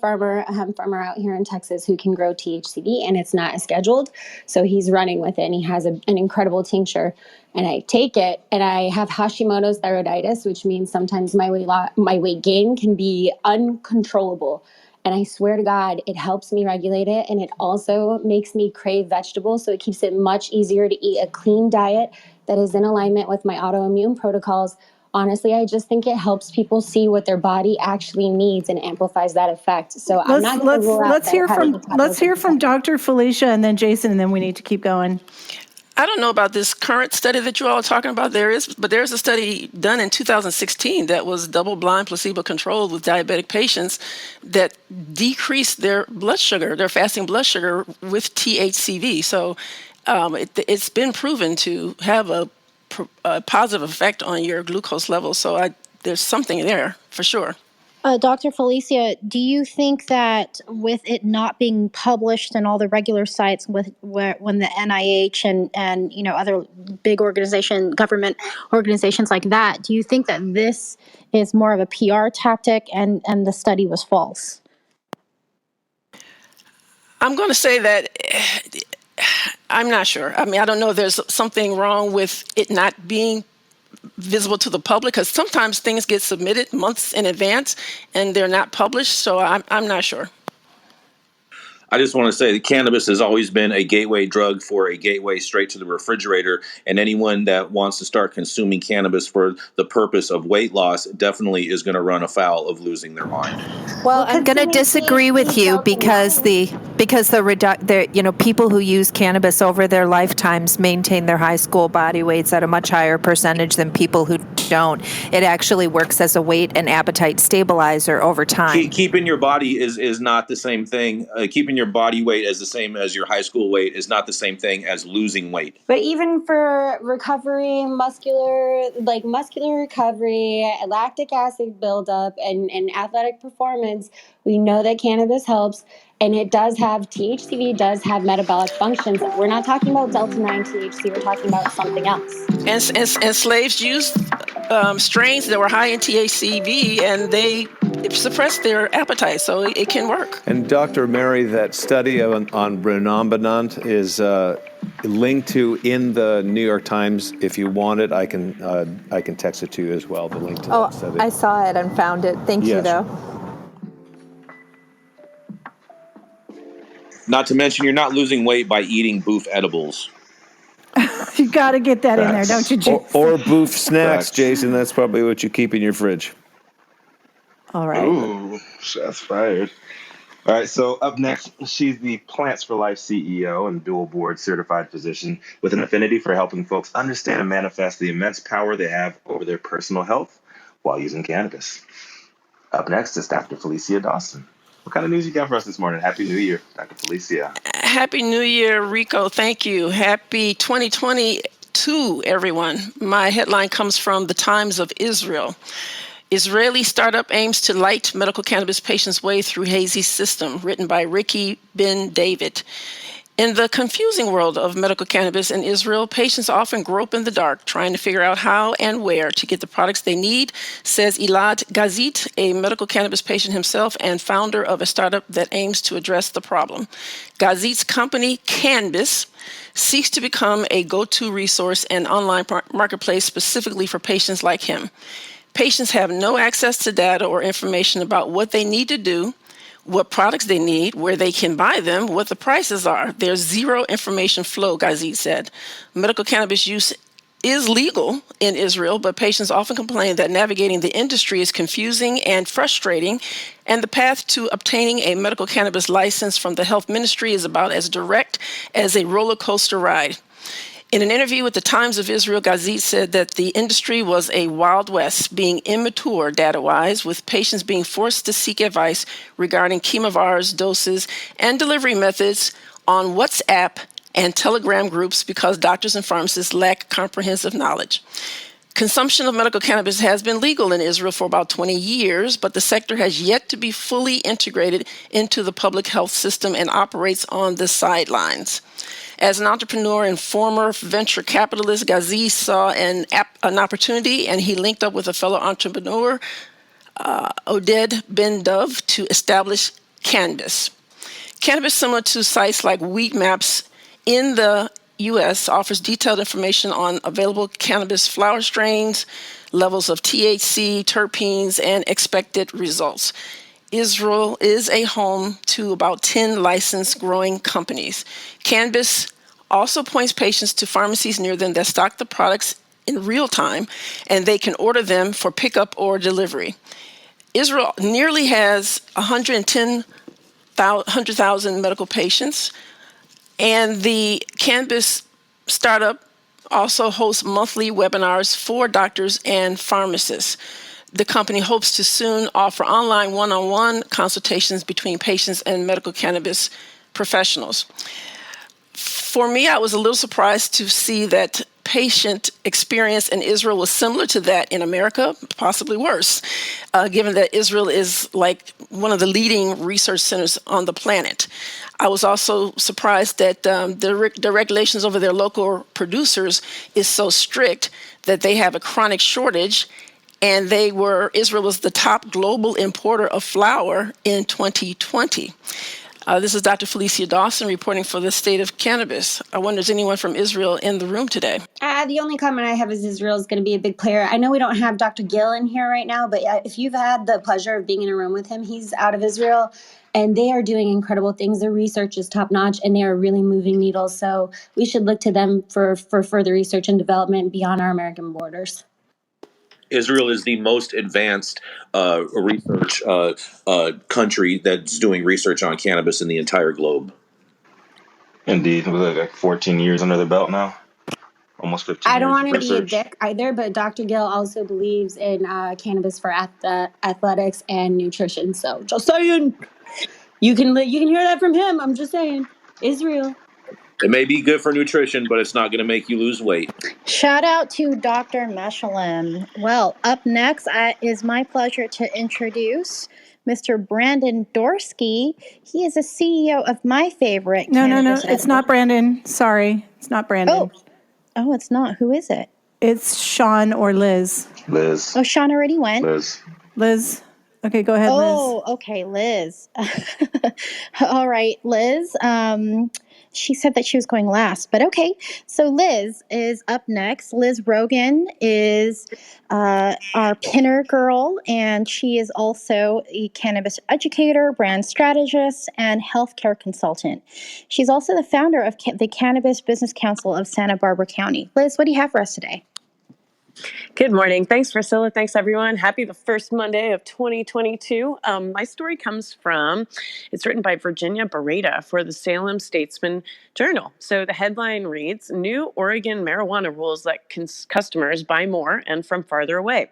hemp farmer out here in Texas who can grow THCV, and it's not scheduled. So he's running with it, and he has an incredible tincture. And I take it, and I have Hashimoto's thyroiditis, which means sometimes my weight gain can be uncontrollable. And I swear to God, it helps me regulate it, and it also makes me crave vegetables. So it keeps it much easier to eat a clean diet that is in alignment with my autoimmune protocols. Honestly, I just think it helps people see what their body actually needs and amplifies that effect. So I'm not going to rule out let's hear from Dr. Felecia and then Jason, and then we need to keep going. I don't know about this current study that you all are talking about. There's a study done in 2016 that was double-blind, placebo-controlled with diabetic patients that decreased their blood sugar, their fasting blood sugar with THCV. So it's been proven to have a positive effect on your glucose levels. So there's something there for sure. Dr. Felecia, do you think that with it not being published in all the regular sites when the NIH and other big government organizations like that, do you think that this is more of a PR tactic and the study was false? I'm going to say that I'm not sure. I don't know if there's something wrong with it not being visible to the public? Because sometimes things get submitted months in advance and they're not published. So I'm not sure. I just want to say that cannabis has always been a gateway drug for a gateway straight to the refrigerator. And anyone that wants to start consuming cannabis for the purpose of weight loss definitely is going to run afoul of losing their mind. Well, I'm going to disagree with you because the people who use cannabis over their lifetimes maintain their high school body weights at a much higher percentage than people who don't. It actually works as a weight and appetite stabilizer over time. Keeping your body is not the same thing. Keeping your body weight as the same as your high school weight is not the same thing as losing weight. But even for recovery, muscular recovery, lactic acid buildup, and athletic performance, we know that cannabis helps. And it does have THCV, does have metabolic functions. We're not talking about Delta-9 THC. We're talking about something else. And slaves used strains that were high in THCV, and they suppressed their appetite, so it can work. And Dr. Mary, that study on Brennambonant is linked to in the New York Times. If you want it, I can text it to you as well, the link to that study. I saw it and found it. Thank you, though. Not to mention, you're not losing weight by eating boof edibles. You got to get that in there, don't you, Jason? Or boof snacks, Jason. That's probably what you keep in your fridge. All right. Ooh, shots fired. All right, so up next, she's the Plants for Life CEO and dual board certified physician with an affinity for helping folks understand and manifest the immense power they have over their personal health while using cannabis. Up next is Dr. Felecia Dawson. What kind of news you got for us this morning? Happy New Year, Dr. Felecia. Happy New Year, Rico. Thank you. Happy 2022, everyone. My headline comes from the Times of Israel. Israeli startup aims to light medical cannabis patients' way through hazy system, written by Ricky Ben David. In the confusing world of medical cannabis in Israel, patients often grope in the dark, trying to figure out how and where to get the products they need, says Elad Gazit, a medical cannabis patient himself and founder of a startup that aims to address the problem. Gazit's company, Cannabis, seeks to become a go-to resource and online marketplace specifically for patients like him. Patients have no access to data or information about what they need to do, what products they need, where they can buy them, what the prices are. There's zero information flow, Gazit said. Medical cannabis use is legal in Israel, but patients often complain that navigating the industry is confusing and frustrating, and the path to obtaining a medical cannabis license from the health ministry is about as direct as a roller coaster ride. In an interview with the Times of Israel, Gazit said that the industry was a Wild West, being immature data-wise, with patients being forced to seek advice regarding chemovars, doses, and delivery methods on WhatsApp and Telegram groups because doctors and pharmacists lack comprehensive knowledge. Consumption of medical cannabis has been legal in Israel for about 20 years, but the sector has yet to be fully integrated into the public health system and operates on the sidelines. As an entrepreneur and former venture capitalist, Gazit saw an opportunity, and he linked up with a fellow entrepreneur, Oded Ben Dov, to establish Cannabis. Cannabis, similar to sites like Weed Maps in the U.S., offers detailed information on available cannabis flower strains, levels of THC, terpenes, and expected results. Israel is a home to about 10 licensed growing companies. Cannabis also points patients to pharmacies near them that stock the products in real time, and they can order them for pickup or delivery. Israel nearly has 100,000 medical patients, and the cannabis startup also hosts monthly webinars for doctors and pharmacists. The company hopes to soon offer online one-on-one consultations between patients and medical cannabis professionals. For me, I was a little surprised to see that patient experience in Israel was similar to that in America, possibly worse, given that Israel is like one of the leading research centers on the planet. I was also surprised that the regulations over their local producers is so strict that they have a chronic shortage, and Israel was the top global importer of flour in 2020. This is Dr. Felecia Dawson reporting for the state of cannabis. I wonder, is anyone from Israel in the room today? The only comment I have is Israel is going to be a big player. I know we don't have Dr. Gill in here right now, but if you've had the pleasure of being in a room with him, he's out of Israel, and they are doing incredible things. Their research is top notch, and they are really moving needles. So we should look to them for further research and development beyond our American borders. Israel is the most advanced research country that's doing research on cannabis in the entire globe. Indeed, with like 14 years under the belt now, almost 15 I don't years want of to be a research. dick either, but Dr. Gill also believes in cannabis for athletics and nutrition. So just saying, you can hear that from him. I'm just saying, Israel. It may be good for nutrition, but it's not going to make you lose weight. Shout out to Dr. Meshalem. Well, up next, it is my pleasure to introduce Mr. Brandon Dorsky. He is a CEO of my favorite No, cannabis. it's not Brandon. Sorry, it's not Brandon. Oh, it's not. Who is it? It's Shaun or Liz. Liz. Oh, Shaun already went? Liz. Okay, go ahead, Liz. Oh, okay, Liz. All right, Liz. She said that she was going last, but okay. So Liz is up next. Liz Rogan is our pinner girl, and she is also a cannabis educator, brand strategist, and healthcare consultant. She's also the founder of the Cannabis Business Council of Santa Barbara County. Liz, what do you have for us today? Good morning. Thanks, Priscilla. Thanks, everyone. Happy the first Monday of 2022. My story comes from, it's written by Virginia Beretta for the Salem Statesman Journal. So the headline reads, New Oregon marijuana rules let customers buy more and from farther away.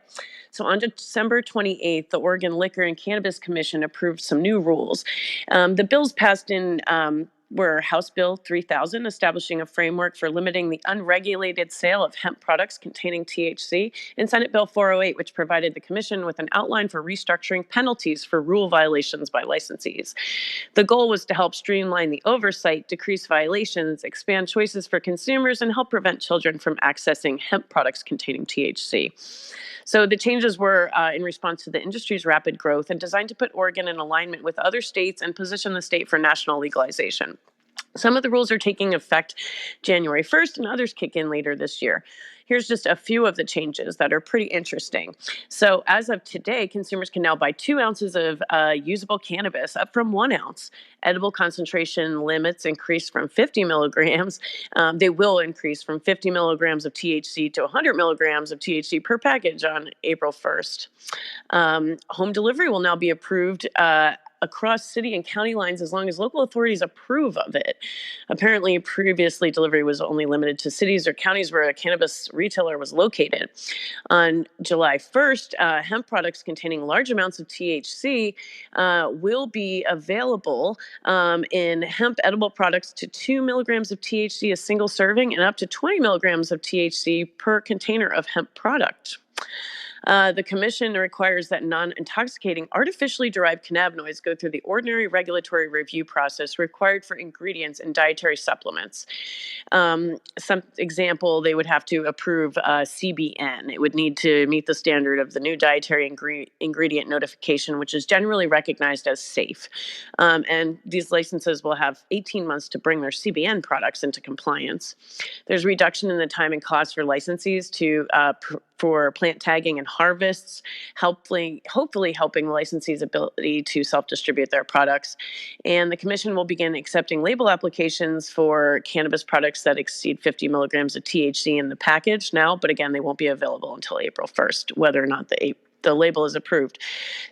So on December 28th, the Oregon Liquor and Cannabis Commission approved some new rules. The bills passed in were House Bill 3000, establishing a framework for limiting the unregulated sale of hemp products containing THC, and Senate Bill 408, which provided the Commission with an outline for restructuring penalties for rule violations by licensees. The goal was to help streamline the oversight, decrease violations, expand choices for consumers, and help prevent children from accessing hemp products containing THC. So the changes were in response to the industry's rapid growth and designed to put Oregon in alignment with other states and position the state for national legalization. Some of the rules are taking effect January 1st and others kick in later this year. Here's just a few of the changes that are pretty interesting. So as of today, consumers can now buy 2 ounces of usable cannabis, up from 1 ounce. Edible concentration limits increased from 50 milligrams. They will increase from 50 milligrams of THC to 100 milligrams of THC per package on April 1st. Home delivery will now be approved across city and county lines as long as local authorities approve of it. Apparently, previously, delivery was only limited to cities or counties where a cannabis retailer was located. On July 1st, hemp products containing large amounts of THC will be available in hemp edible products to 2 milligrams of THC a single serving and up to 20 milligrams of THC per container of hemp product. The commission requires that non-intoxicating artificially derived cannabinoids go through the ordinary regulatory review process required for ingredients in dietary supplements. Some example, they would have to approve CBN. It would need to meet the standard of the new dietary ingredient notification, which is generally recognized as safe. And these licenses will have 18 months to bring their CBN products into compliance. There's reduction in the time and cost for licensees for plant tagging and harvests, hopefully helping licensees' ability to self-distribute their products. And the commission will begin accepting label applications for cannabis products that exceed 50 milligrams of THC in the package now, but again, they won't be available until April 1st, whether or not the label is approved.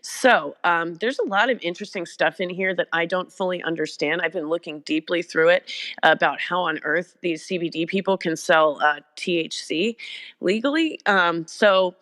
So there's a lot of interesting stuff in here that I don't fully understand. I've been looking deeply through it about how on earth these CBD people can sell THC legally. So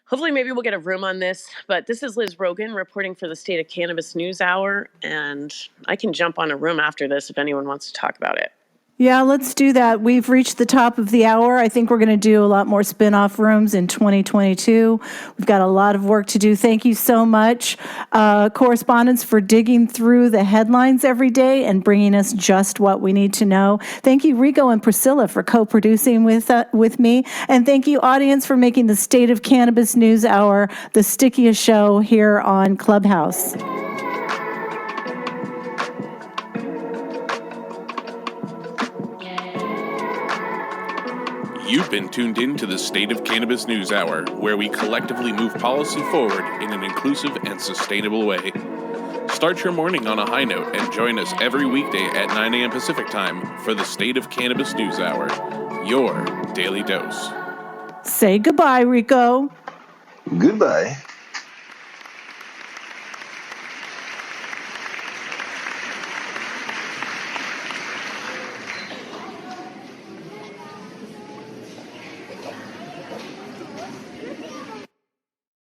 hopefully maybe we'll get a room on this, but this is Liz Rogan reporting for the State of Cannabis NewsHour, and I can jump on a room after this if anyone wants to talk about it. Yeah, let's do that. We've reached the top of the hour. I think we're going to do a lot more spin-off rooms in 2022. We've got a lot of work to do. Thank you so much, correspondents, for digging through the headlines every day and bringing us just what we need to know. Thank you, Rico and Priscilla, for co-producing with me. And thank you, audience, for making the State of Cannabis NewsHour the stickiest show here on Clubhouse. You've been tuned in to the State of Cannabis News Hour, where we collectively move policy forward in an inclusive and sustainable way. Start your morning on a high note and join us every weekday at 9 a.m. Pacific Time for the State of Cannabis News Hour, your daily dose. Say goodbye, Rico. Goodbye.